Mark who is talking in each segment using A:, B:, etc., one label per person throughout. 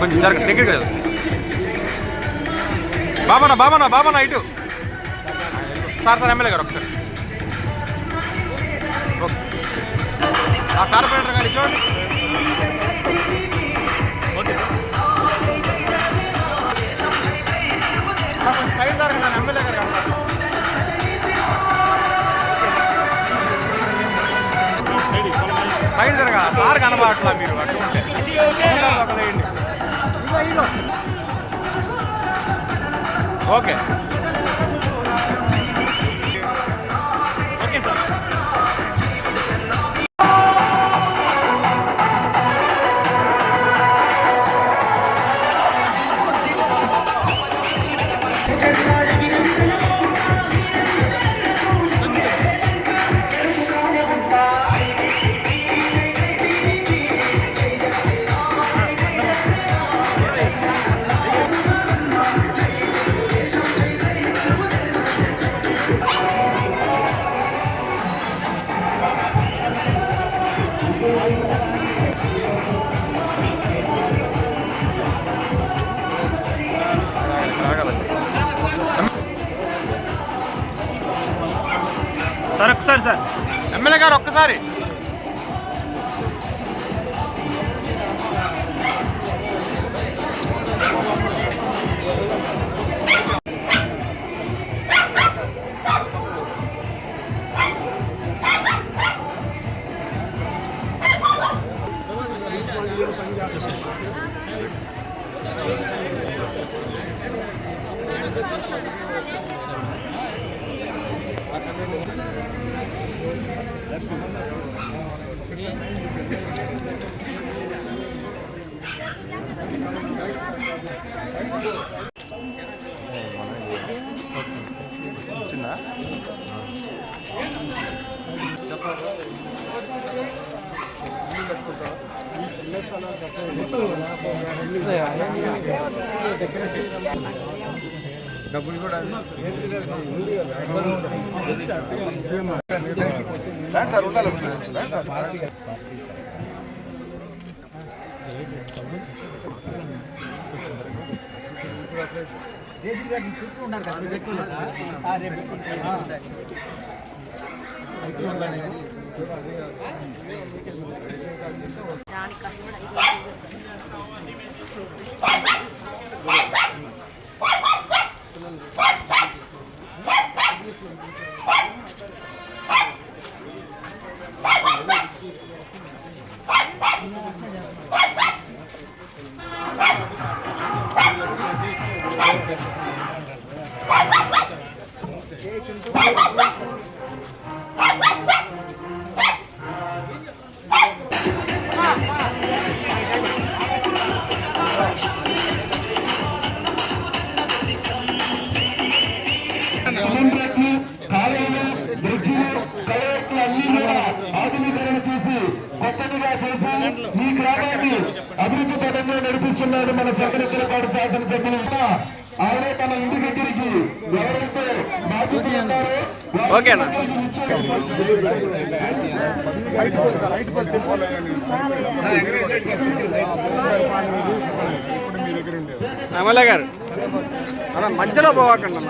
A: కొంచెం జరగ దగ్గరికి కదా బాబానా ఇటు సార్ ఎమ్మెల్యే గారు ఒకసారి ఆ కార్పొరేటర్ గారు చూడండి. ఓకే సైడ్ జరగండి ఎమ్మెల్యే గారు సైడ్ జరగా సార్ కనబడట్లా మీరు అటువంటి ఓకే ఓకే సార్. సార్ ఒక్కసారి సార్ ఎమ్మెల్యే గారు ఒక్కసారి డబ్బులు కూడా సార్ ఉండాలి
B: సిలిండర్లు, కాలువలు, బ్రిడ్జిలు, కలెక్టర్లు అన్ని కూడా ఆధునీకరణ చేసి కొత్తగా చేసి ఈ గ్రామాన్ని అభివృద్ధి పథంలో నడిపిస్తున్నాడు మన శంకరపాడు శాసనసభ్యులు. ఆయనే తన ఇంటి దగ్గరికి ఎవరైతే బాధ్యతలు ఉన్నారో
A: ఎమ్మెల్యే గారు అలా మధ్యలో పోవాకండి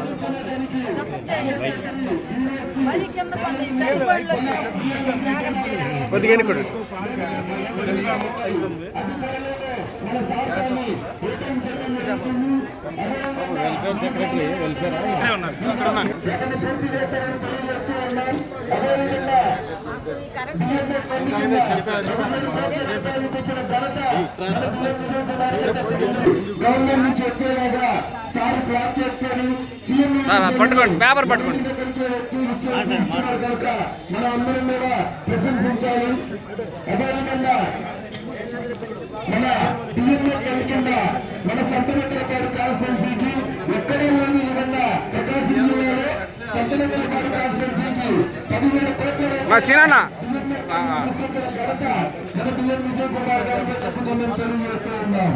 A: కొద్దిగా ఎన్నుకోండి. వెల్ఫేర్ సెక్రటరీ వెల్ఫేర్
B: గవర్నమెంట్ నుంచి వచ్చేలాగా సార్ బ్లాక్ చేసుకొని సీఎం
A: పట్టుకోండి పేపర్ పట్టుకోండి
B: కనుక మనం అందరం కూడా ప్రశంసించాలి. అదేవిధంగా మన డిఎంఏ కింద మన సంతనెత్తలపాడు కాన్స్టిట్యున్సీకి ఎక్కడే లేని విధంగా ప్రకాశం జిల్లాలో సంతనెత్తలపాడు కాన్స్టిట్యున్సీకి 10,000 కోట్ల సృష్టించిన ఘనత మన డిఎం విజయ్ కుమార్ గారికి తప్పుతుందని తెలియజేస్తూ ఉన్నాం.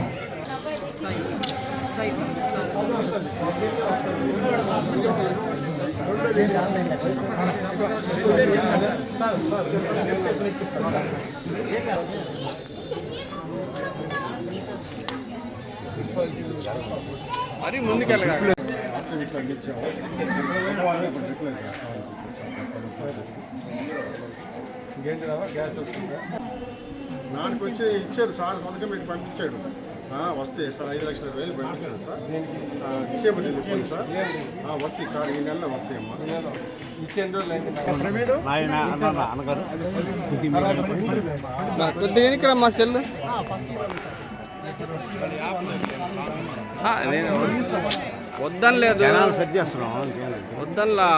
A: మరి ముందుకెళ్ళగా ఇంకేంటి గ్యాస్ వస్తుందా
C: నాన్నకు వచ్చి ఇచ్చారు సార్ సంతకం పెట్టి పంపించాడు వస్తాయి సార్ 5,00,000 పంపించాడు సార్ చేపట్టి చెప్పండి సార్ వస్తాయి సార్ ఈ నెలలో వస్తాయమ్మా
A: ఇచ్చేందు కొద్దిగా మా సెల్ నేను వద్దని లేదు వద్దన్లా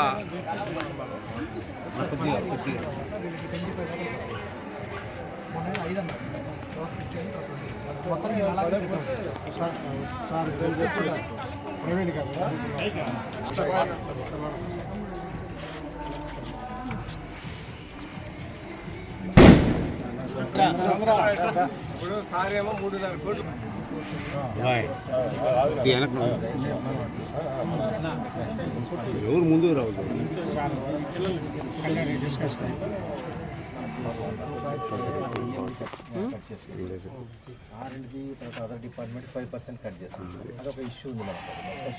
C: ఇప్పుడు సార్ ఏమో 3,500 కోట్లు
B: ఎవరు ముందుకు రావద్దు
D: ఆర్ఎండ్కి తర్వాత అదర్ డిపార్ట్మెంట్ 5% కట్ చేస్తుంది. అదొక ఇష్యూ ఉంది మనకు.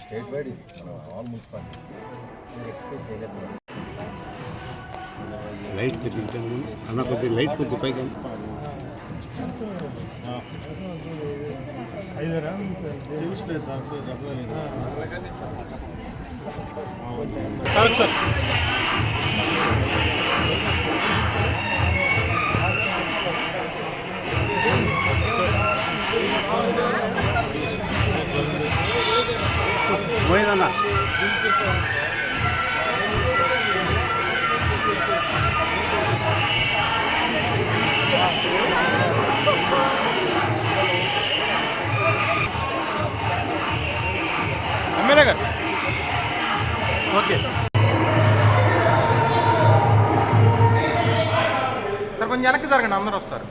D: స్టేట్ వైడ్ ఇది ఆల్ మున్సిపాలిటీ ఎక్స్ప్రెస్ చేయలేదు.
B: లైట్ కొద్దిగా అన్న కొద్దిగా లైట్ కొద్దిగా పైకి పోయిందన్నా
A: ఎమ్మెల్యే గారు ఓకే సార్ కొంచెం వెనక్కి జరగండి అందరూ వస్తారు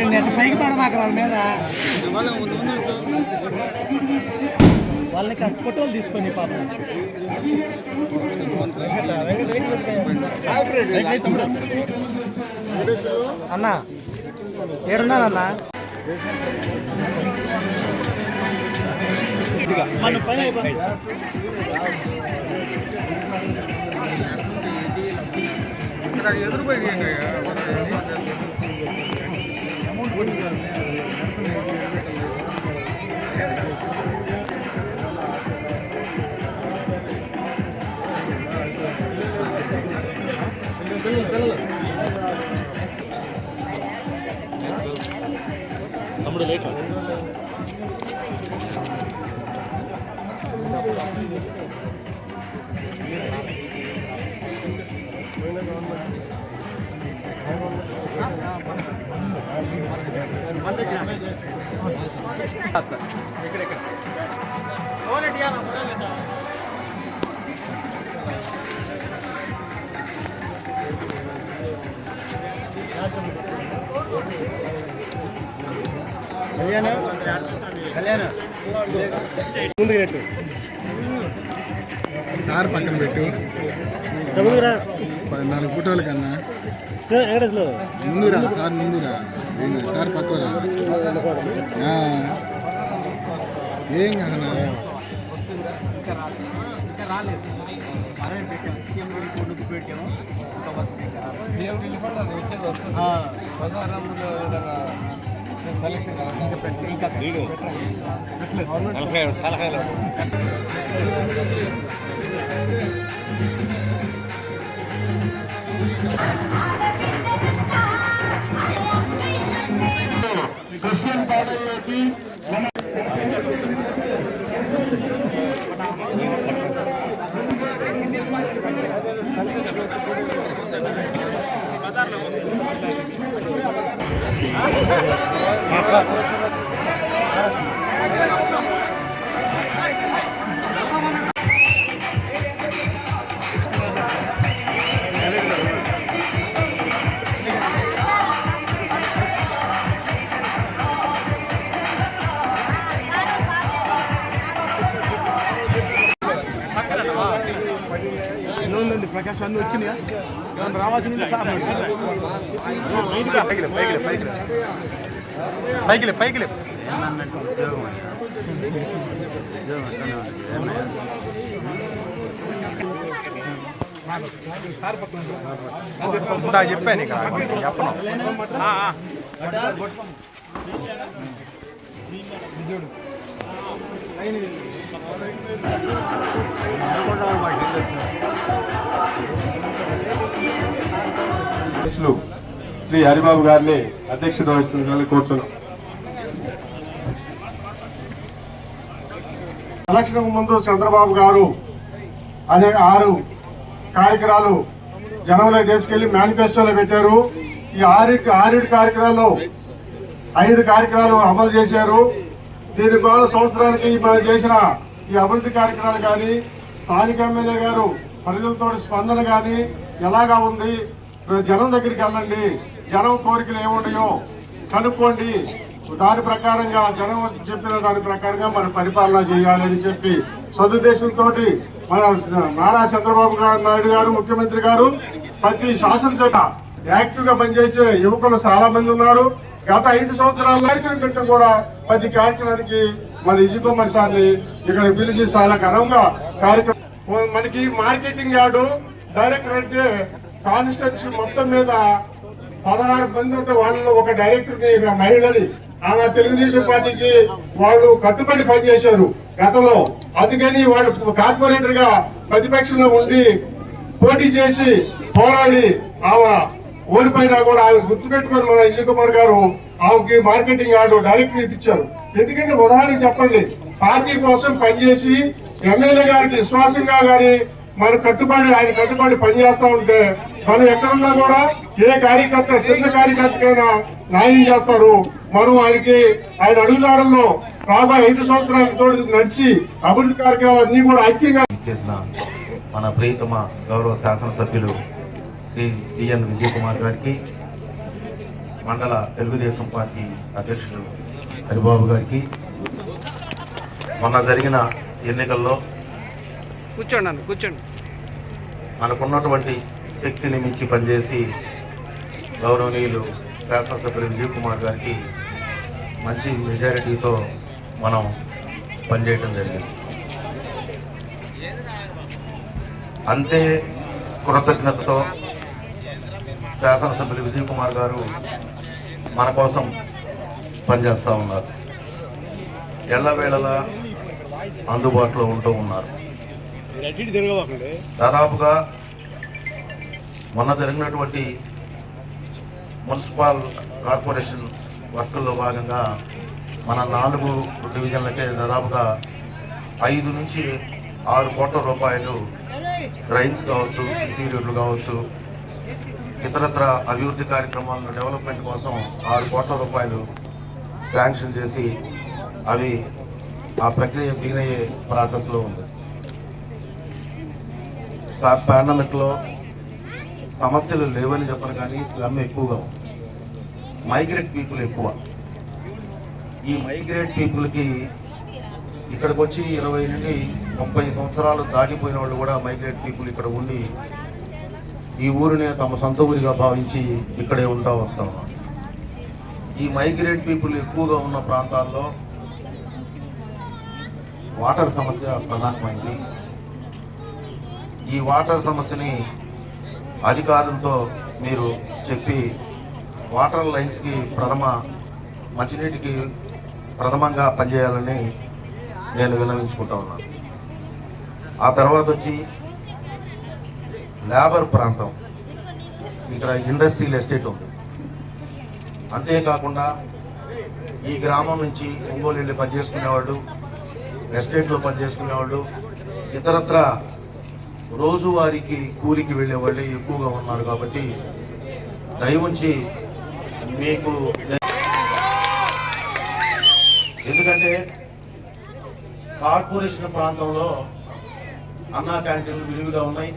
E: నేను పైకి పడమాక వాళ్ళ మీద వాళ్ళని కాస్త ఫోటోలు తీసుకొని పాపం అన్నా ఏడున్నానన్నా మన పైన
A: ఎదురుపోయి
D: తమ్ముడు లేట్
E: ముందు పెట్టు
C: సార్ పక్కన పెట్టు 4 ఫోటోల కన్నా ముందురా సార్ ముందురా సార్ పక్కరా ఏం కదన్నా
B: క్రిస్టియన్ పాలనలోకి
A: అన్ని వచ్చినాయా ఏమన్నా రావాల్సింది సార్ పైకి పైకి చెప్పాను ఇక్కడ చెప్పను
C: శ్రీ హరిబాబు గారిని అధ్యక్షత వహిస్తుందని కూర్చున్నాం. ఎలక్షన్ ముందు చంద్రబాబు గారు అనే 6 కార్యక్రమాలు జనంలో తీసుకెళ్లి మేనిఫెస్టోలో పెట్టారు. ఈ 6 కార్యక్రమాల్లో 5 కార్యక్రమాలు అమలు చేశారు. దీని ద్వారా సంవత్సరానికి మనం చేసిన ఈ అభివృద్ధి కార్యక్రమాలు కానీ, స్థానిక ఎమ్మెల్యే గారు ప్రజలతో స్పందన కానీ ఎలాగా ఉంది, జనం దగ్గరికి వెళ్ళండి, జనం కోరికలు ఏమున్నాయో కనుక్కోండి, దాని ప్రకారంగా జనం చెప్పిన దాని ప్రకారంగా మనం పరిపాలన చేయాలని చెప్పి సదుద్దేశంతో మన నారా చంద్రబాబు నాయుడు గారు ముఖ్యమంత్రి గారు ప్రతి శాసనసభ యాక్టివ్ గా పనిచేసే యువకులు చాలా మంది ఉన్నారు. గత 5 సంవత్సరాల కార్యక్రమం క్రితం కూడా ప్రతి కార్యక్రమానికి మన విజయకుమార్ సార్ని ఇక్కడ పిలిచి చాలా ఘనంగా కార్యక్రమం. మనకి మార్కెటింగ్ యార్డు డైరెక్టర్ అంటే కాన్స్టిట్యూన్సీ మొత్తం మీద 16 మంది ఉంటే వాళ్ళలో ఒక డైరెక్టర్ ని మహిళని ఆమె తెలుగుదేశం పార్టీకి వాళ్ళు కట్టుబడి పనిచేశారు గతంలో. అందుకని వాళ్ళు కార్పొరేటర్ గా ప్రతిపక్షంలో ఉండి పోటీ చేసి పోరాడి ఆమె ఓడిపోయినా కూడా ఆమె గుర్తుపెట్టుకుని మన విజయ్ కుమార్ గారు ఆమెకి మార్కెటింగ్ యార్డు డైరెక్టర్ ఇప్పించారు. ఎందుకంటే ఉదాహరణ చెప్పండి, పార్టీ కోసం పనిచేసి ఎమ్మెల్యే గారికి విశ్వాసంగా గాని ఆయన కట్టుబడి పనిచేస్తా ఉంటే మనం ఎక్కడున్నా కూడా ఏ కార్యకర్త చిన్న కార్యకర్తకైనా న్యాయం చేస్తారు. మనం ఆయన అడుగుదాడల్లో రాబోయే 5 సంవత్సరాలతో నడిచి అభివృద్ధి కార్యక్రమాలన్నీ కూడా ఐక్యంగా
F: చేసిన మన ప్రియతమ గౌరవ శాసనసభ్యులు శ్రీ డిఎన్ విజయ్ కుమార్ గారికి, మండల తెలుగుదేశం పార్టీ అధ్యక్షుడు హరిబాబు గారికి, మొన్న జరిగిన ఎన్నికల్లో కూర్చోండి మనకున్నటువంటి శక్తిని మించి పనిచేసి గౌరవనీయులు శాసనసభ్యులు విజయ్ కుమార్ గారికి మంచి మెజారిటీతో మనం పనిచేయటం జరిగింది. అంతే కృతజ్ఞతతో శాసనసభ్యులు విజయ్ కుమార్ గారు మన కోసం పనిచేస్తూ ఉన్నారు. ఎల్లవేళలా అందుబాటులో ఉంటూ ఉన్నారు. దాదాపుగా మొన్న జరిగినటువంటి మున్సిపల్ కార్పొరేషన్ వర్కుల్లో భాగంగా మన 4 డివిజన్లకే దాదాపుగా 5 నుంచి 6 కోట్ల రూపాయలు డ్రైన్స్ కావచ్చు, సిసి రోడ్లు కావచ్చు, ఇతరత్ర అభివృద్ధి కార్యక్రమాలను డెవలప్మెంట్ కోసం 6 కోట్ల రూపాయలు శాంక్షన్ చేసి అవి ఆ ప్రక్రియ బిగినయ్యే ప్రాసెస్లో ఉంది. పార్లమెంట్లో సమస్యలు లేవని చెప్పను, కానీ స్లమ్ ఎక్కువగా ఉంది, మైగ్రేట్ పీపుల్ ఎక్కువ. ఈ మైగ్రేట్ పీపుల్కి ఇక్కడికి వచ్చి 20 నుండి 30 సంవత్సరాలు దాటిపోయిన వాళ్ళు కూడా మైగ్రేట్ పీపుల్ ఇక్కడ ఉండి ఈ ఊరిని తమ సొంత ఊరిగా భావించి ఇక్కడే ఉంటా వస్తూ ఉన్నారు. ఈ మైగ్రేట్ పీపుల్ ఎక్కువగా ఉన్న ప్రాంతాల్లో వాటర్ సమస్య ప్రధానమైంది. ఈ వాటర్ సమస్యని అధికారులతో మీరు చెప్పి వాటర్ లైన్స్కి మంచినీటికి ప్రథమంగా పనిచేయాలని నేను విన్నవించుకుంటా ఉన్నాను. ఆ తర్వాత వచ్చి లేబర్ ప్రాంతం, ఇక్కడ ఇండస్ట్రియల్ ఎస్టేట్ ఉంది. అంతేకాకుండా ఈ గ్రామం నుంచి ఒంగోలు వెళ్ళి పనిచేసుకునేవాళ్ళు, ఎస్టేట్లో పనిచేసుకునేవాళ్ళు, ఇతరత్ర రోజువారీకి కూలికి వెళ్ళే వాళ్ళే ఎక్కువగా ఉన్నారు. కాబట్టి దయవుంచి మీకు, ఎందుకంటే కార్పొరేషన్ ప్రాంతంలో అన్నా క్యాంటీన్లు విరివిగా ఉన్నాయి.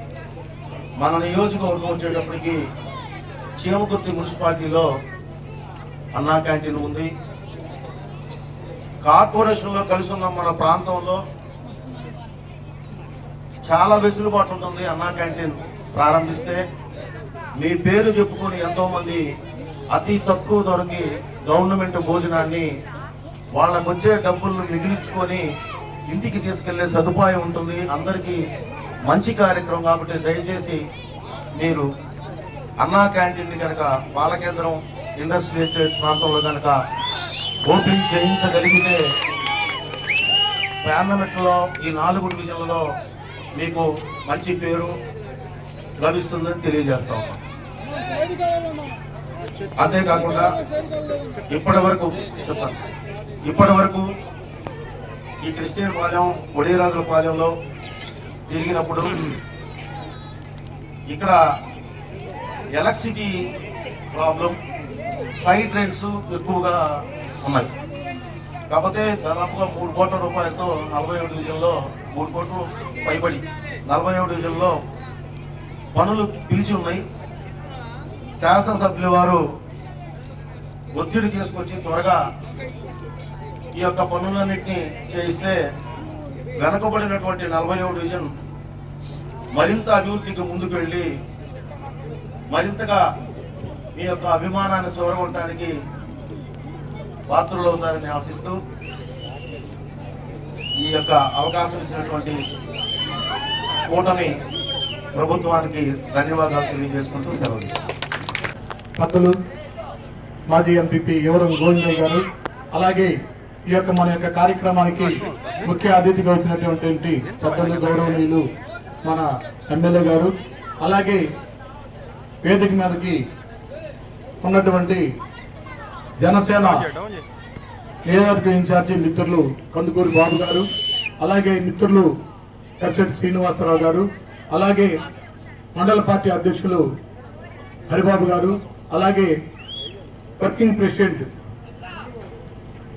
F: మన నియోజకవర్గం వచ్చేటప్పటికి చీమకుర్తి మున్సిపాలిటీలో అన్నా క్యాంటీన్ ఉంది. కార్పొరేషన్లో కలిసి ఉన్న మన ప్రాంతంలో చాలా వెసులుబాటు ఉంటుంది అన్నా క్యాంటీన్ ప్రారంభిస్తే మీ పేరు చెప్పుకొని ఎంతోమంది అతి తక్కువ ధరకి గవర్నమెంట్ భోజనాన్ని వాళ్ళకు వచ్చే డబ్బులను మిగిలించుకొని ఇంటికి తీసుకెళ్లే సదుపాయం ఉంటుంది. అందరికీ మంచి కార్యక్రమం కాబట్టి దయచేసి మీరు అన్నా క్యాంటీన్ని కనుక పాలకేంద్రం ఇండస్ట్రియల్ ప్రాంతంలో కనుక ఓపెన్ చేయించగలిగితే పార్లమెంట్లో ఈ 4 డివిజన్లలో మీకు మంచి పేరు లభిస్తుందని తెలియజేస్తాం. అంతేకాకుండా ఇప్పటి వరకు ఈ క్రిస్టియన్ పాలెం ఒడిరాజుల పాలెంలో తిరిగినప్పుడు ఇక్కడ ఎలక్ట్రిసిటీ ప్రాబ్లం, సైడ్ డ్రైన్స్ ఎక్కువగా ఉన్నాయి. కాకపోతే దాదాపుగా 3 కోట్ల రూపాయలతో 47 డివిజన్లో 3 కోట్లు పైబడి 47 డివిజన్లో పనులు పిలిచి ఉన్నాయి. శాసనసభ్యుల వారు ఒత్తిడి తీసుకొచ్చి త్వరగా ఈ యొక్క పనులన్నింటినీ చేయిస్తే వెనకబడినటువంటి 47 డివిజన్ మరింత అభివృద్ధికి ముందుకు వెళ్ళి మరింతగా మీ యొక్క అభిమానాన్ని చూరగొట్టడానికి పాత్రులవుతారని ఆశిస్తూ ఈ యొక్క అవకాశం ఇచ్చినటువంటి కూటమి ప్రభుత్వానికి ధన్యవాదాలు తెలియజేసుకుంటూ సెలవు తీసుకుంటాం.
G: పెద్దలు మాజీ ఎంపీపీ యువరం గోవిందయ్య గారు, అలాగే ఈ యొక్క మన యొక్క కార్యక్రమానికి ముఖ్య అతిథిగా వచ్చినటువంటి పెద్దలు గౌరవనీయులు మన ఎమ్మెల్యే గారు, అలాగే వేదిక మీదకి ఉన్నటువంటి జనసేన నియోజకవర్గ ఇన్ఛార్జి మిత్రులు కందుకూరి బాబు గారు, అలాగే మిత్రులు కర్షెట్ శ్రీనివాసరావు గారు, అలాగే మండల పార్టీ అధ్యక్షులు హరిబాబు గారు, అలాగే వర్కింగ్ ప్రెసిడెంట్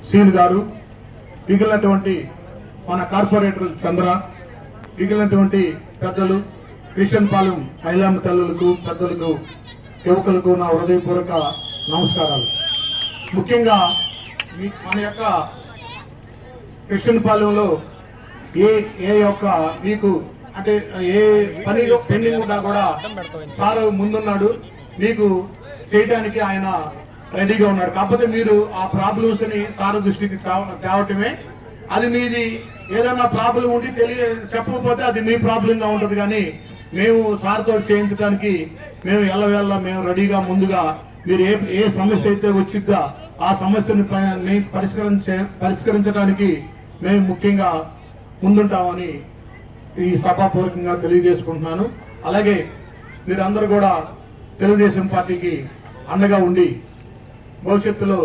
G: సీన్ గారు, మిగిలినటువంటి మన కార్పొరేటర్ చంద్ర, మిగిలినటువంటి పెద్దలు, క్రిస్టియన్ పాలెం మహిళా తల్లులకు, పెద్దలకు, యువకులకు నా హృదయపూర్వక నమస్కారాలు. ముఖ్యంగా మన యొక్క క్రిస్టియన్ పాలెంలో ఏ యొక్క మీకు అంటే ఏ పని పెండింగ్ ఉన్నా కూడా సార్ ముందున్నాడు, మీకు చేయడానికి ఆయన రెడీగా ఉన్నాడు. కాకపోతే మీరు ఆ ప్రాబ్లమ్స్ ని సార్ దృష్టికి తేవటమే. అది మీది ఏదైనా ప్రాబ్లం ఉండి చెప్పకపోతే అది మీ ప్రాబ్లంగా ఉంటుంది. కానీ మేము సార్తో చేయించడానికి మేము ఎల్లవేళ్ళ మేము రెడీగా ముందుగా మీరు ఏ సమస్య అయితే వచ్చిద్దా ఆ సమస్యను పరిష్కరించడానికి మేము ముఖ్యంగా ముందుంటామని ఈ సభాపూర్వకంగా తెలియజేసుకుంటున్నాను. అలాగే మీరందరూ కూడా తెలుగుదేశం పార్టీకి అండగా ఉండి భవిష్యత్తులో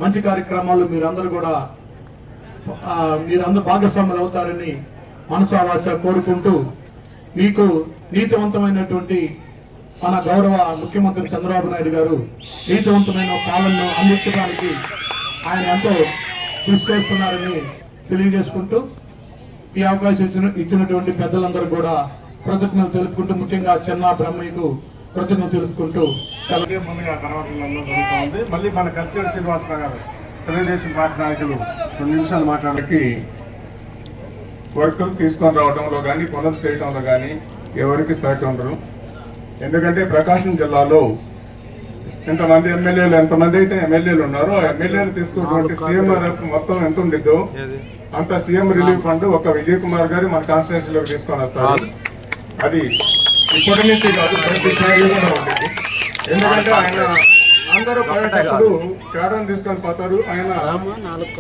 G: మంచి కార్యక్రమాలు మీరందరూ భాగస్వాములు అవుతారని మనసావాస కోరుకుంటూ, మీకు నీతివంతమైనటువంటి మన గౌరవ ముఖ్యమంత్రి చంద్రబాబు నాయుడు గారు నీతివంతమైన పాలనను అందించడానికి ఆయన ఎంతో కృషి చేస్తున్నారని తెలియజేసుకుంటూ, ఈ అవకాశం ఇచ్చినటువంటి పెద్దలందరూ కూడా కృతజ్ఞతలు తెలుపుకుంటూ, ముఖ్యంగా చెన్నా బ్రహ్మయ్యకు కృతజ్ఞతలు తెలుపుకుంటూ
C: సెలవు ముందుగా తర్వాత జరుగుతుంది. మళ్ళీ మన కర్షెట్ శ్రీనివాసరావు గారు తెలుగుదేశం పార్టీ నాయకులు 2 నిమిషాలు మాట్లాడడానికి వర్కులు తీసుకొని రావడంలో కానీ పనులు చేయడంలో కానీ ఎవరికి సహకరం ఉండరు. ఎందుకంటే ప్రకాశం జిల్లాలో ఎంతమంది అయితే ఎమ్మెల్యేలు ఉన్నారో ఆ ఎమ్మెల్యేలు తీసుకున్నటువంటి సీఎంఆర్ఎఫ్ మొత్తం ఎంత ఉండిద్దో అంత సీఎం రిలీఫ్ ఫండ్ ఒక విజయ్ కుమార్ గారు మన కాన్స్టిట్యూన్సీలోకి తీసుకొని వస్తారు. అది ఇప్పటి నుంచి కాదు, ప్రతిసారి కూడా ఉంటుంది. ఎందుకంటే ఆయన అందరూ పోయేటప్పుడు కేడర్ తీసుకొని పోతారు, ఆయన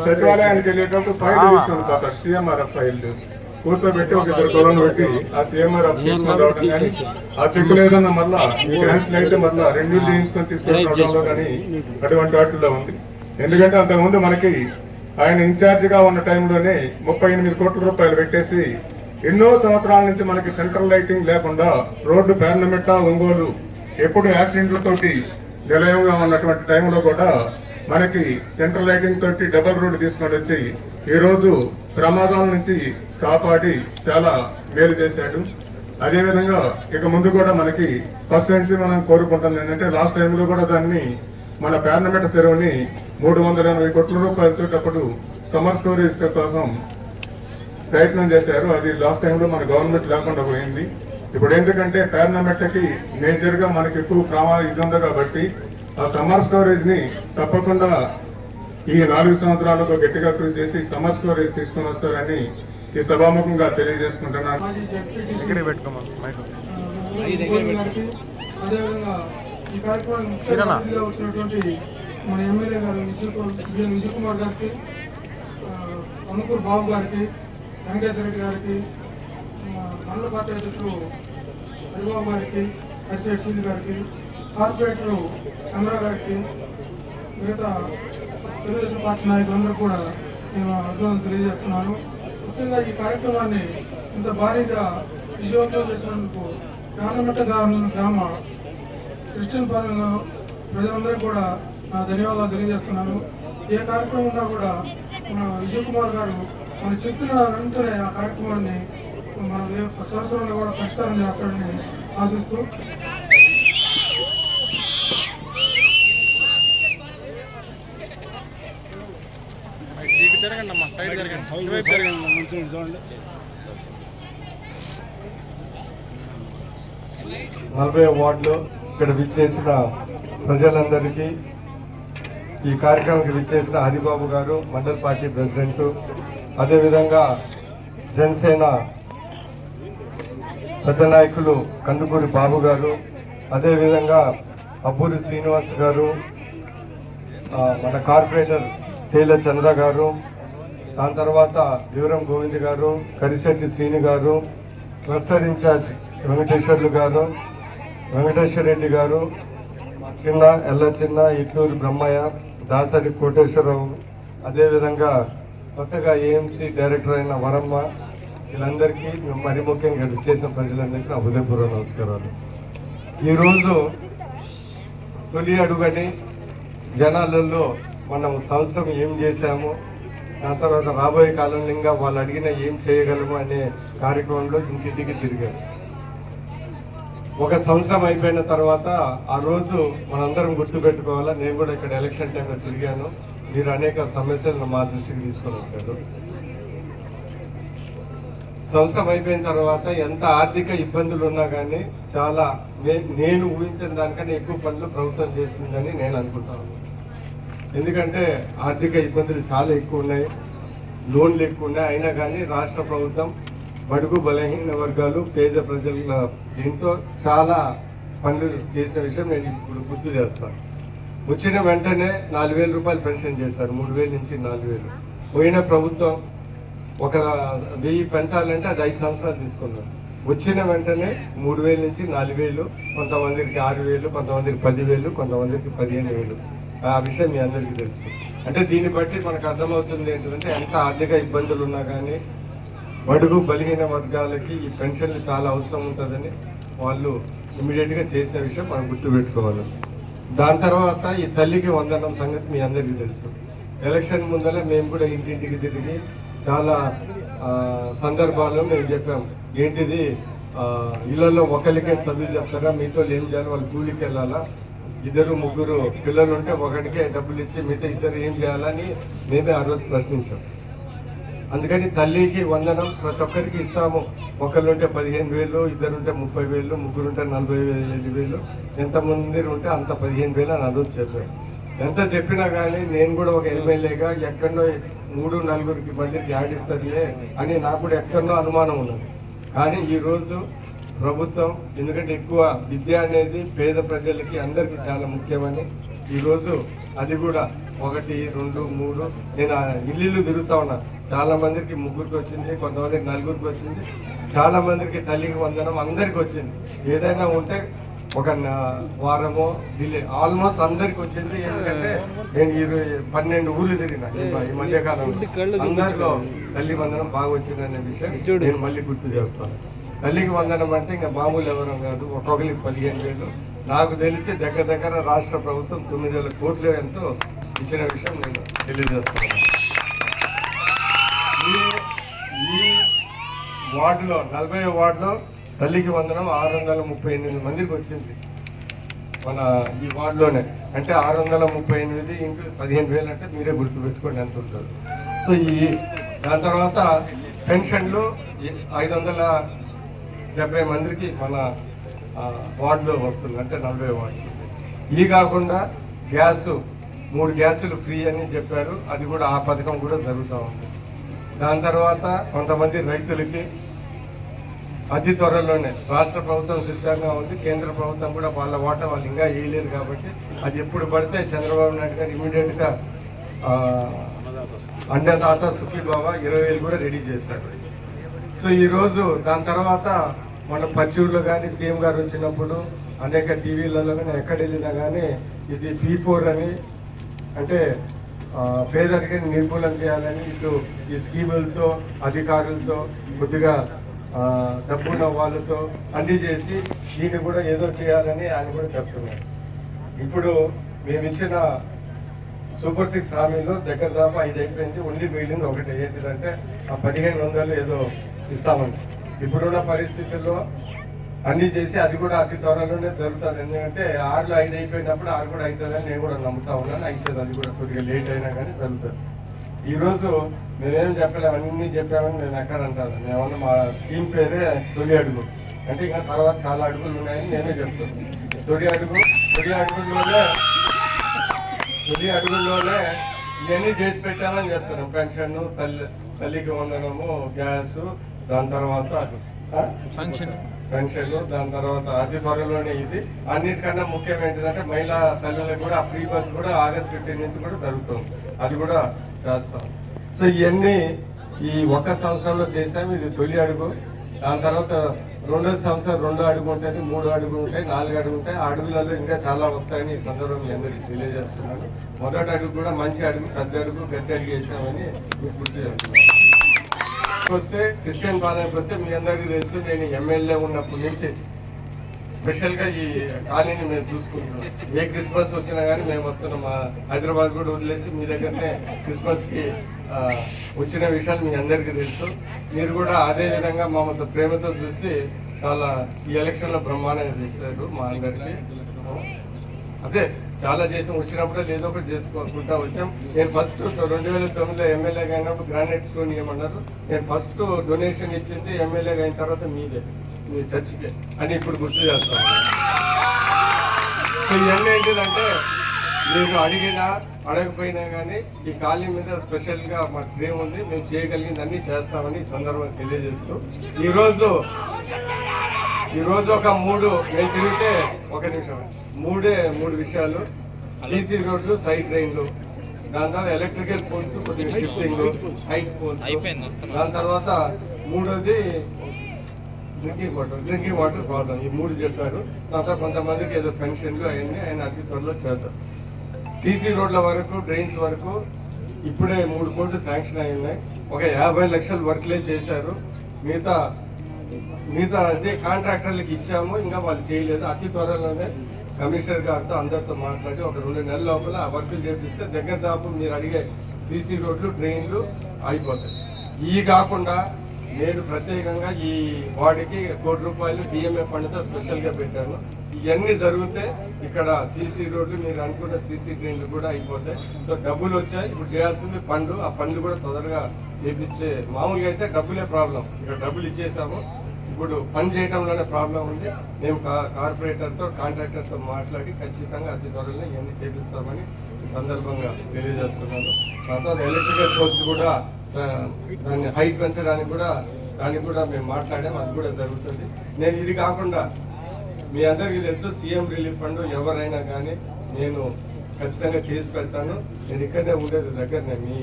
C: సచివాలయానికి వెళ్ళేటప్పుడు ఫైల్ తీసుకొని పోతారు. సీఎంఆర్ఎఫ్ ఫైల్ కూర్చోబెట్టి ఒక 2 కొలను పెట్టి ఆ సీఎంఆర్ఎఫ్ తీసుకొని రావడం కానీ, ఆ చెక్కులు ఏదన్నా మళ్ళా క్యాన్సిల్ అయితే మళ్ళా 2 చేయించుకొని తీసుకొని రావడంలో కానీ అటువంటి వాటిల్లో ఉంది. ఎందుకంటే అంతకుముందు మనకి ఆయన ఇన్ఛార్జిగా ఉన్న టైంలోనే 38 కోట్ల రూపాయలు పెట్టేసి ఎన్నో సంవత్సరాల నుంచి మనకి సెంట్రల్ లైటింగ్ లేకుండా రోడ్డు పేర్నమెట్ట ఒంగోలు ఎప్పుడు యాక్సిడెంట్లతోటి నిలయంగా ఉన్నటువంటి టైంలో కూడా మనకి సెంట్రల్ లైటింగ్ తోటి డబల్ రోడ్డు తీసుకొని వచ్చి ఈరోజు ప్రమాదాల నుంచి కాపాడి చాలా మేలు చేశాడు. అదేవిధంగా ఇక ముందు కూడా మనకి ఫస్ట్ నుంచి మనం కోరుకుంటుంది ఏంటంటే, లాస్ట్ టైంలో కూడా దాన్ని మన పేర్నమెట్ట చెరువుని 380 కోట్ల రూపాయలతో అప్పుడు సమ్మర్ స్టోరేజ్ కోసం ప్రయత్నం చేశారు. అది లాస్ట్ టైంలో మన గవర్నమెంట్ లేకుండా పోయింది. ఇప్పుడు ఎందుకంటే టోర్నమెంట్కి మేజర్గా మనకి ఎక్కువ ఇది ఉంది కాబట్టి ఆ సమ్మర్ స్టోరేజ్ని తప్పకుండా ఈ 4 సంవత్సరాలకు గట్టిగా కృషి చేసి సమ్మర్ స్టోరేజ్ తీసుకొని వస్తారని ఈ సభాముఖంగా తెలియజేసుకుంటున్నాను.
A: దగ్గర పెట్టుకోమని మైక్.
H: గారికి అదేవిధంగా ఈ కార్యక్రమం వచ్చినటువంటి మన ఎమ్మెల్యే గారు విజయ్ కుమార్ గారికి, అనుకూర్ బాబు గారికి, వెంకటేశ్వర రెడ్డి గారికి, మండల పార్టీ అధ్యక్షుడు హరిబాబు గారికి, హరిశెట్టి సింగ్ గారికి, కార్పొరేటరు చంద్ర గారికి, మిగతా తెలుగుదేశం పార్టీ నాయకులందరూ కూడా నేను అభినందనలు తెలియజేస్తున్నాను. ముఖ్యంగా ఈ కార్యక్రమాన్ని ఇంత భారీగా విజయవంతం చేసినందుకు యానమెట్ట గ్రామ క్రిస్టియన్ ప్రజలందరూ కూడా నా ధన్యవాదాలు తెలియజేస్తున్నాను. ఏ కార్యక్రమం ఉన్నా కూడా మన విజయ్ కుమార్ గారు మన చెప్పిన వెంటనే ఆ కార్యక్రమాన్ని మన సంవత్సరంలో కూడా పరిష్కారం చేస్తాడని ఆశిస్తూ
A: జరగండి అమ్మా, సైడ్ జరగండి, ఇటువైపు జరగండి. చూడండి
C: 40వ వార్డులో ఇక్కడ విచ్చేసిన ప్రజలందరికీ, ఈ కార్యక్రమానికి విచ్చేసిన హరిబాబు గారు మండల్ పార్టీ ప్రెసిడెంట్, అదేవిధంగా జనసేన పెద్ద నాయకులు కందుకూరి బాబు గారు, అదేవిధంగా అబ్బూరి శ్రీనివాస్ గారు, మన కార్పొరేటర్ తేల చంద్ర గారు, దాని తర్వాత వివరం గోవింద్ గారు, కరిశెట్టి శ్రీని గారు, క్లస్టర్ ఇన్ఛార్జ్ వెంకటేశ్వర్లు గారు, వెంకటేశ్వర రెడ్డి గారు, ఎల్ల చిన్న, ఇట్లూరి బ్రహ్మయ్య, దాసరి కోటేశ్వరరావు, అదేవిధంగా కొత్తగా ఏఎంసీ డైరెక్టర్ అయిన వరమ్మ, వీళ్ళందరికీ మరి ముఖ్యంగా విచ్చేసిన ప్రజలందరికీ నా హృదయపూర్వక నమస్కారాలు. ఈరోజు తొలి అడుగని జనాలలో మనం సంవత్సరం ఏం చేశాము, దాని తర్వాత రాబోయే కాలంలో ఇంకా వాళ్ళు అడిగిన ఏం చేయగలము అనే కార్యక్రమంలో ఇంటింటికి తిరిగారు. ఒక సంవత్సరం అయిపోయిన తర్వాత ఆ రోజు మనందరం గుర్తుపెట్టుకోవాలా. నేను కూడా ఇక్కడ ఎలక్షన్ టైంలో తిరిగాను. మీరు అనేక సమస్యలను మా దృష్టికి తీసుకొని వచ్చారు. సంవత్సరం అయిపోయిన తర్వాత ఎంత ఆర్థిక ఇబ్బందులు ఉన్నా కానీ చాలా నేను ఊహించిన దానికన్నా ఎక్కువ పనులు ప్రభుత్వం చేసిందని నేను అనుకుంటాను. ఎందుకంటే ఆర్థిక ఇబ్బందులు చాలా ఎక్కువ ఉన్నాయి, లోన్లు ఎక్కువ ఉన్నాయి. అయినా కానీ రాష్ట్ర ప్రభుత్వం బడుగు బలహీన వర్గాలు, పేద ప్రజల దీంతో చాలా పనులు చేసిన విషయం నేను ఇప్పుడు గుర్తు చేస్తాను. వచ్చిన వెంటనే 4,000 రూపాయలు పెన్షన్ చేశారు, 3,000 నుంచి 4,000. పోయిన ప్రభుత్వం 1,000 పెంచాలంటే అది 5 సంవత్సరాలు తీసుకున్నారు. వచ్చిన వెంటనే 3,000 నుంచి 4,000, కొంతమందికి 6,000, కొంతమందికి 10,000, కొంతమందికి 15,000. ఆ విషయం మీ అందరికీ తెలుసు. అంటే దీన్ని బట్టి మనకు అర్థమవుతుంది ఏంటంటే ఎంత ఆర్థిక ఇబ్బందులు ఉన్నా కానీ బడుగు బలహీన వర్గాలకి ఈ పెన్షన్లు చాలా అవసరం ఉంటుందని వాళ్ళు ఇమ్మీడియట్గా చేసిన విషయం మనం గుర్తుపెట్టుకోవాలి. దాని తర్వాత ఈ తల్లికి వందనం సంగతి మీ అందరికీ తెలుసు. ఎలక్షన్ ముందర మేము కూడా ఇంటింటికి తిరిగి చాలా సందర్భాల్లో మేము చెప్పాం, ఏంటిది ఇళ్లలో ఒకరికే చదువు చెప్తారా, మీతో ఏం చేయాలి, వాళ్ళు కూలికి వెళ్ళాలా, 2, 3 పిల్లలు ఉంటే ఒకటికే డబ్బులు ఇచ్చి మిగతా 2 ఏం చేయాలని మేమే ఆ రోజు ప్రశ్నించాం. అందుకని తల్లికి వందనం ప్రతి ఒక్కరికి ఇస్తాము. ఒకళ్ళుంటే 15,000, 2 ఉంటే 30,000, 3 ఉంటే 45,000, ఎంతమంది ఉంటే అంత 15,000 అని అదొచ్చి చెప్పాను. ఎంత చెప్పినా కానీ నేను కూడా ఒక ఎమ్మెల్యేగా ఎక్కడో 3-4 మందికి యాడ్ ఇస్తారులే అని నాకు కూడా ఎక్కడో అనుమానం ఉన్నది. కానీ ఈరోజు ప్రభుత్వం, ఎందుకంటే ఎక్కువ విద్య అనేది పేద ప్రజలకి అందరికీ చాలా ముఖ్యమని ఈరోజు అది కూడా 1, 2, 3 నేను ఇల్లు తిరుగుతా ఉన్నా. చాలా మందికి 3కి వచ్చింది, కొంతమందికి 4కి వచ్చింది, చాలా మందికి తల్లికి వందనం అందరికి వచ్చింది. ఏదైనా ఉంటే ఒక వారమో డిలే ఆల్మోస్ట్ అందరికి వచ్చింది. ఎందుకంటే నేను 12 ఊర్లు తిరిగిన ఈ మధ్యకాలంలో, అందరిలో తల్లి వందనం బాగా వచ్చిందనే విషయం నేను మళ్ళీ గుర్తు చేస్తాను. తల్లికి వందనం అంటే ఇంకా మామూలు ఎవరం కాదు, ఒక్కొక్కరికి 15,000. నాకు తెలిసి దగ్గర రాష్ట్ర ప్రభుత్వం 9,000 కోట్లు ఎంతో ఇచ్చిన విషయం నేను తెలియజేస్తున్నాను. ఈ వార్డులో 40వ వార్డులో తల్లికి వందనం 638 మందికి వచ్చింది మన ఈ వార్డులోనే. అంటే 638 ఇంటూ 15,000 అంటే మీరే గుర్తుపెట్టుకోండి ఎంత ఉంటుంది. సో దాని తర్వాత పెన్షన్లు 70 మందికి మన వార్డులో వస్తుంది, అంటే 40 వార్డులు. ఇవి కాకుండా గ్యాస్ 3 గ్యాసులు ఫ్రీ అని చెప్పారు, అది కూడా ఆ పథకం కూడా జరుగుతూ ఉంది. దాని తర్వాత కొంతమంది రైతులకి అతి త్వరలోనే రాష్ట్ర ప్రభుత్వం సిద్ధంగా ఉంది, కేంద్ర ప్రభుత్వం కూడా వాళ్ళ వాటా వాళ్ళు ఇంకా వేయలేరు కాబట్టి అది ఎప్పుడు పడితే చంద్రబాబు నాయుడు గారు ఇమీడియట్గా అన్నదాత సుఖీభావ 20,000 కూడా రెడీ చేశారు. సో ఈరోజు దాని తర్వాత మన పచ్చూరులో కానీ సీఎం గారు వచ్చినప్పుడు అనేక టీవీలలో కానీ ఎక్కడ వెళ్ళినా కానీ ఇది P4 అని, అంటే పేదరికాన్ని నిర్మూలన చేయాలని ఇటు ఈ స్కీములతో అధికారులతో కొద్దిగా డబ్బున్న వాళ్ళతో అన్ని చేసి దీన్ని కూడా ఏదో చేయాలని ఆయన కూడా చెప్తున్నారు. ఇప్పుడు మేము ఇచ్చిన సూపర్ 6 హామీలో దగ్గర దాకా 5 అయిపోయింది, ఉండి మిగిలింది ఒకటి. ఏంటిదంటే ఆ 1500 ఏదో ఇస్తామని. ఇప్పుడున్న పరిస్థితుల్లో అన్ని చేసి అది కూడా అతి త్వరలోనే జరుగుతుంది. ఎందుకంటే 6లో 5 అయిపోయినప్పుడు 6 కూడా అవుతుందని నేను కూడా నమ్ముతా ఉన్నాను. అవుతుంది, అది కూడా కొద్దిగా లేట్ అయినా కానీ జరుగుతుంది. ఈరోజు మేమేం చెప్పలేము, అన్నీ చెప్పామని నేను ఎక్కడ అంటాను. మేమన్నా మా స్కీమ్ పేరే తొలి అడుగు, అంటే ఇంకా తర్వాత చాలా అడుగులు ఉన్నాయని నేనే చెప్తాను. తొలి అడుగుల్లోనే ఇవన్నీ చేసి పెట్టాలని చెప్తున్నాం. పెన్షన్, తల్లికి వందనము, గ్యాస్, దాని తర్వాత పెన్షన్, దాని తర్వాత అతి త్వరలోనే ఇది. అన్నిటికన్నా ముఖ్యం ఏంటిదంటే మహిళా తల్లులకు కూడా ఫ్రీ బస్ కూడా August 15 నుంచి కూడా జరుగుతుంది, అది కూడా చేస్తాం. సో ఇవన్నీ ఈ 1 సంవత్సరంలో చేసాము, ఇది తొలి అడుగు. దాని తర్వాత 2వ సంవత్సరం 2 అడుగు ఉంటుంది, 3 అడుగులు ఉంటాయి, 4 అడుగులు ఉంటాయి. ఆ అడుగులలో ఇంకా చాలా వస్తాయని ఈ సందర్భంగా అందరికీ తెలియజేస్తున్నాను. మొదటి అడుగు కూడా మంచి అడుగు, పెద్ద అడుగు, గట్టి అడుగు వేసామని గుర్తు చేస్తున్నాను. వస్తే క్రిస్టియన్ పాలనకు వస్తే మీ అందరికీ తెలుసు, నేను ఎమ్మెల్యే ఉన్నప్పటి నుంచి స్పెషల్గా ఈ కాలనీని మేము చూసుకుంటున్నాం. ఏ క్రిస్మస్ వచ్చినా కానీ మేము వస్తున్నాం. హైదరాబాద్ కూడా వదిలేసి మీ దగ్గరనే క్రిస్మస్కి వచ్చిన విషయాలు మీ అందరికీ తెలుసు. మీరు కూడా అదే విధంగా మమ్మల్ని ప్రేమతో చూసి చాలా ఈ ఎలక్షన్లో బ్రహ్మాండంగా చేశారు మా అందరికీ. అదే చాలా చేసాం, వచ్చినప్పుడే ఏదో ఒకటి చేసుకోకుండా వచ్చాం. నేను ఫస్ట్ 2009లో ఎమ్మెల్యేగా అయినప్పుడు గ్రానైట్ స్టోన్ ఇవ్వమన్నారు. నేను ఫస్ట్ డొనేషన్ ఇచ్చింది ఎమ్మెల్యేగా అయిన తర్వాత మీదే, మీ చర్చికే అని ఇప్పుడు గుర్తు చేస్తాను. ఇవన్నీ ఏంటిదంటే మీరు అడిగినా అడగకపోయినా కానీ ఈ కాలనీ మీద స్పెషల్గా మాకు ప్రేమ ఉంది, మేము చేయగలిగింది అన్నీ చేస్తామని ఈ సందర్భంగా తెలియజేస్తూ ఈరోజు ఒక 3 నేను తిరిగితే 1 నిమిషం 3 విషయాలు: సీసీ రోడ్లు, సైడ్ డ్రైన్లు, దాని తర్వాత ఎలక్ట్రికల్ పోల్స్, కొద్దిగా షిఫ్టింగ్, హైట్ పోల్స్, దాని తర్వాత 3వది డ్రింకింగ్ వాటర్ ప్రాబ్లం. ఈ 3 చెప్పారు. తర్వాత కొంతమందికి ఏదో పెన్షన్లు అవన్నీ ఆయన అతి త్వరలో చేద్దాం. సీసీ రోడ్ల వరకు, డ్రైన్స్ వరకు ఇప్పుడే 3 కోట్లు శాంక్షన్ అయి ఉన్నాయి. ఒక 50 లక్షల వర్క్లే చేశారు. మిగతా అదే కాంట్రాక్టర్లకు ఇచ్చాము, ఇంకా వాళ్ళు చేయలేదు. అతి త్వరలోనే కమిషనర్ గారితో అందరితో మాట్లాడి ఒక 2 నెలల లోపల ఆ వర్కులు చేపిస్తే దగ్గర దాపు మీరు అడిగే సీసీ రోడ్లు, డ్రైన్లు అయిపోతాయి. ఇవి కాకుండా నేను ప్రత్యేకంగా ఈ వార్డుకి ₹1 కోటి డిఎంఏ ఫండ్తో స్పెషల్గా పెట్టాను. ఇవన్నీ జరిగితే ఇక్కడ సీసీ రోడ్లు, మీరు అనుకున్న సీసీ డ్రైన్లు కూడా అయిపోతాయి. సో డబ్బులు వచ్చాయి, ఇప్పుడు చేయాల్సింది ఫండ్లు. ఆ ఫండ్లు కూడా తొందరగా చేపించే. మామూలుగా అయితే డబ్బులే ప్రాబ్లం, ఇక్కడ డబ్బులు ఇచ్చేసాము. ఇప్పుడు పని చేయడంలోనే ప్రాబ్లం ఉంది. మేము కార్పొరేటర్తో, కాంట్రాక్టర్తో మాట్లాడి ఖచ్చితంగా అతి త్వరలో ఇవన్నీ చేపిస్తామని ఈ సందర్భంగా తెలియజేస్తున్నాను. తర్వాత ఎలక్ట్రికల్ పోల్స్ కూడా దాన్ని హైట్ పెంచడానికి కూడా మేము మాట్లాడాము, అది కూడా జరుగుతుంది. నేను ఇది కాకుండా మీ అందరికీ తెలుసు, సీఎం రిలీఫ్ ఫండ్ ఎవరైనా కానీ నేను ఖచ్చితంగా చేసి పెడతాను. నేను ఇక్కడనే ఉండేది దగ్గరనే, మీ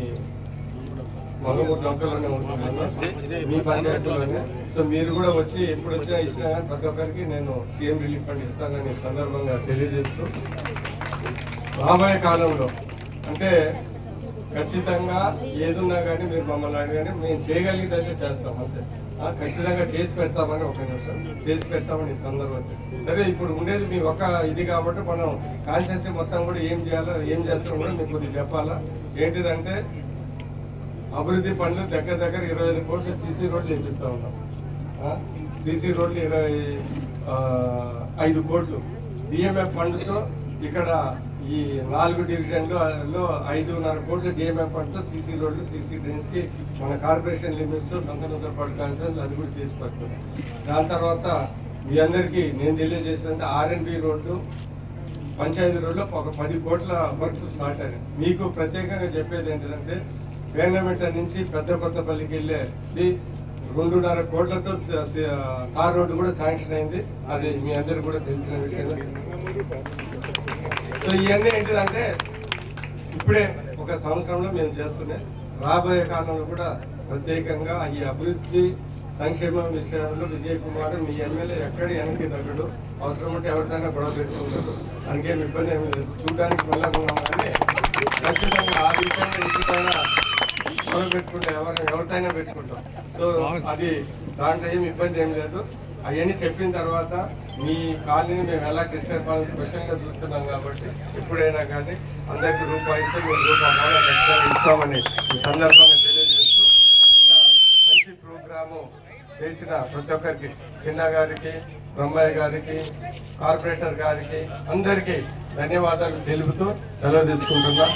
C: మంగమూరు లంకలోనే ఉంటున్నాను, మీ పంచాయతీలోనే. సో మీరు కూడా వచ్చి ఎప్పుడు వచ్చినా ఇచ్చినా కానీ ప్రతి ఒక్కరికి నేను సీఎం రిలీఫ్ ఫండ్ ఇస్తానని సందర్భంగా తెలియజేస్తూ, రాబోయే కాలంలో అంటే ఖచ్చితంగా ఏదున్నా కానీ మీరు మమ్మల్ని అడిగానే మేము చేయగలిగితే చేస్తాం, అంతే. ఖచ్చితంగా చేసి పెడతామని చేసి పెడతామని ఈ సందర్భంగా. సరే, ఇప్పుడు ఉండేది మీ ఒక ఇది కాబట్టి మనం కాన్స్టిట్యున్సీ మొత్తం కూడా ఏం చేయాలో, ఏం చేస్తారో కూడా మీకు కొద్దిగా చెప్పాలా. ఏంటిదంటే అభివృద్ధి పనులు దగ్గర 25 కోట్లు సీసీ రోడ్లు చేపిస్తూ ఉన్నాం. సీసీ రోడ్లు 25 కోట్లు డిఎంఎఫ్ ఫండ్తో ఇక్కడ ఈ 4 డివిజన్లో 5.5 కోట్ల డిఎంఎఫ్ ఫండ్తో సీసీ రోడ్లు సీసీ డ్రైన్స్కి మన కార్పొరేషన్ లిమిట్స్లో సంతనోత్తరపాటు కాన్స్టిట్యూన్సీ అది కూడా చేసి పడుతుంది. దాని తర్వాత మీ అందరికీ నేను తెలియజేసిందంటే ఆర్ఎన్బి రోడ్డు పంచాయతీ రోడ్లో ఒక 10 కోట్ల వర్క్స్ స్టార్ట్ అయ్యాయి. మీకు ప్రత్యేకంగా చెప్పేది ఏంటంటే వేంగమెట్ట నుంచి పెద్ద కొత్తపల్లికి వెళ్ళేది 2.5 కోట్లతో తార్ రోడ్డు కూడా శాంక్షన్ అయింది. అది మీ అందరికి కూడా తెలిసిన విషయం. సో ఇవన్నీ ఏంటిదంటే ఇప్పుడే ఒక సంవత్సరంలో మేము చేస్తున్నాయి. రాబోయే కాలంలో కూడా ప్రత్యేకంగా ఈ అభివృద్ధి సంక్షేమ విషయంలో విజయ్ కుమార్ మీ ఎమ్మెల్యే ఎక్కడ వెనక్కి తగ్గడు. అవసరం ఉంటే ఎవరిదైనా గొడవ పెట్టుకుంటారు. దానికేం ఇబ్బంది ఏమి లేదు. చూడడానికి వెళ్ళకున్నాం కానీ ఖచ్చితంగా ఆ విషయంలో ఇంటికైనా గొడవ పెట్టుకుంటే ఎవరితైనా పెట్టుకుంటాం. సో అది దాంట్లో ఏమి ఇబ్బంది ఏం లేదు. అవన్నీ చెప్పిన తర్వాత మీ కాలనీని మేము ఎలా క్రిస్టియన్ కాలనీ స్పెషల్గా చూస్తున్నాం కాబట్టి ఎప్పుడైనా కానీ అందరికీ రూపాయి ఇస్తే మేము రూపాయి ఇస్తామని ఈ సందర్భంగా తెలియజేస్తూ మంచి ప్రోగ్రాము చేసిన ప్రతి ఒక్కరికి, చిన్న గారికి, బ్రహ్మయ్య గారికి, కార్పొరేటర్ గారికి అందరికీ ధన్యవాదాలు తెలుపుతూ సెలవు తీసుకుంటున్నా.